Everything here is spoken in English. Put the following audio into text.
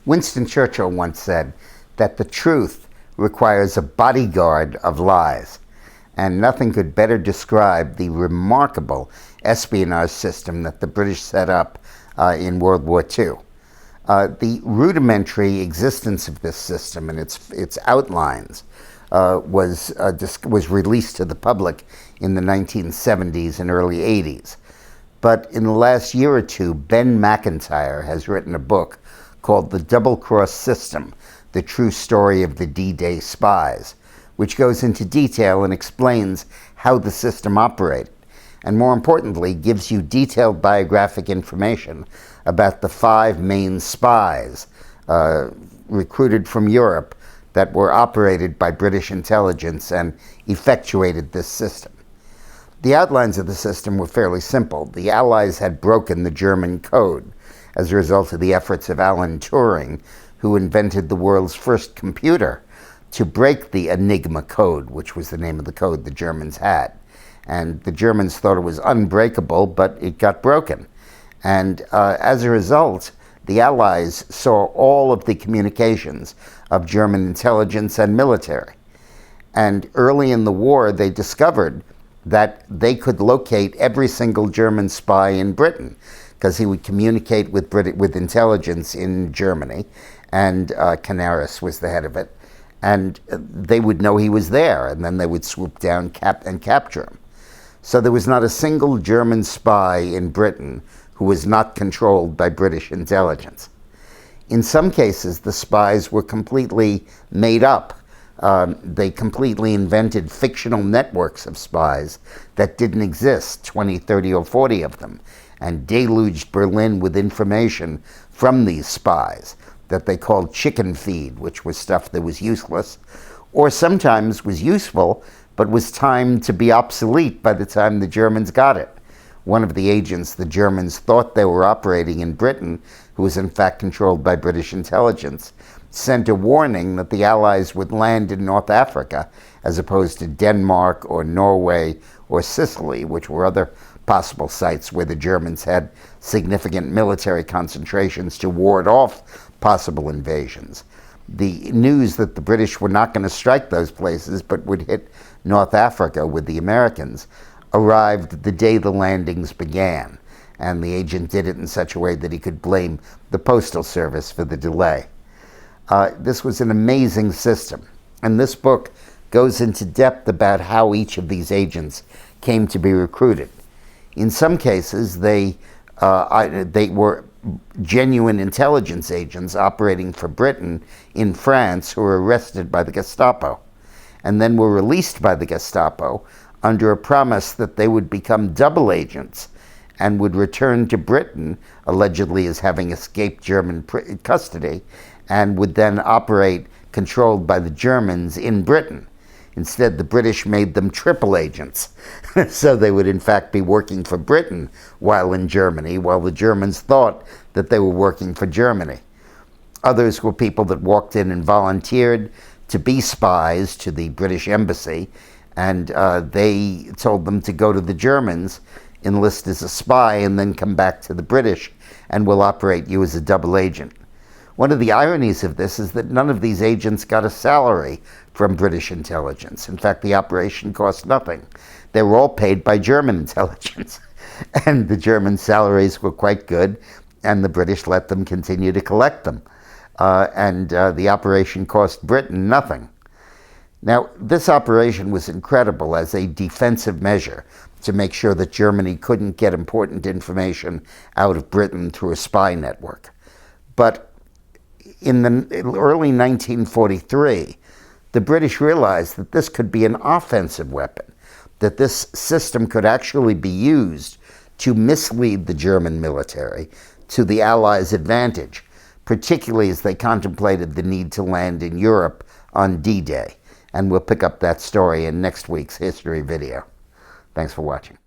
Winston Churchill once said that the truth requires a bodyguard of lies, and nothing could better describe the remarkable espionage system that the British set up in World War II. The rudimentary existence of this system and its outlines was released to the public in the 1970s and early 80s. But in the last year or two, Ben McIntyre has written a book called The Double-Cross System, The True Story of the D-Day Spies, which goes into detail and explains how the system operated, and more importantly, gives you detailed biographic information about the 5 main spies recruited from Europe that were operated by British intelligence and effectuated this system. The outlines of the system were fairly simple. The Allies had broken the German code as a result of the efforts of Alan Turing, who invented the world's first computer to break the Enigma code, which was the name of the code the Germans had. And the Germans thought it was unbreakable, but it got broken. And as a result, the Allies saw all of the communications of German intelligence and military. And early in the war, they discovered that they could locate every single German spy in Britain, because he would communicate with intelligence in Germany, and Canaris was the head of it, and they would know he was there, and then they would swoop down and capture him. So there was not a single German spy in Britain who was not controlled by British intelligence. In some cases, the spies were completely made up. They completely invented fictional networks of spies that didn't exist, 20, 30, or 40 of them, and deluged Berlin with information from these spies that they called chicken feed, which was stuff that was useless, or sometimes was useful, but was timed to be obsolete by the time the Germans got it. One of the agents the Germans thought they were operating in Britain, who was in fact controlled by British intelligence, sent a warning that the Allies would land in North Africa as opposed to Denmark or Norway or Sicily, which were other possible sites where the Germans had significant military concentrations to ward off possible invasions. The news that the British were not going to strike those places but would hit North Africa with the Americans arrived the day the landings began, and the agent did it in such a way that he could blame the Postal Service for the delay. This was an amazing system, and this book goes into depth about how each of these agents came to be recruited. In some cases, they were genuine intelligence agents operating for Britain in France who were arrested by the Gestapo, and then were released by the Gestapo under a promise that they would become double agents and would return to Britain, allegedly as having escaped German custody, and would then operate controlled by the Germans in Britain. Instead, the British made them triple agents. So they would in fact be working for Britain while in Germany, while the Germans thought that they were working for Germany. Others were people that walked in and volunteered to be spies to the British embassy, and they told them to go to the Germans, enlist as a spy, and then come back to the British, and we'll operate you as a double agent. One of the ironies of this is that none of these agents got a salary from British intelligence. In fact, the operation cost nothing. They were all paid by German intelligence. And the German salaries were quite good, and the British let them continue to collect them. The operation cost Britain nothing. Now, this operation was incredible as a defensive measure to make sure that Germany couldn't get important information out of Britain through a spy network. But in the early 1943, the British realized that this could be an offensive weapon, that this system could actually be used to mislead the German military to the Allies' advantage, particularly as they contemplated the need to land in Europe on D-Day. And we'll pick up that story in next week's history video. Thanks for watching.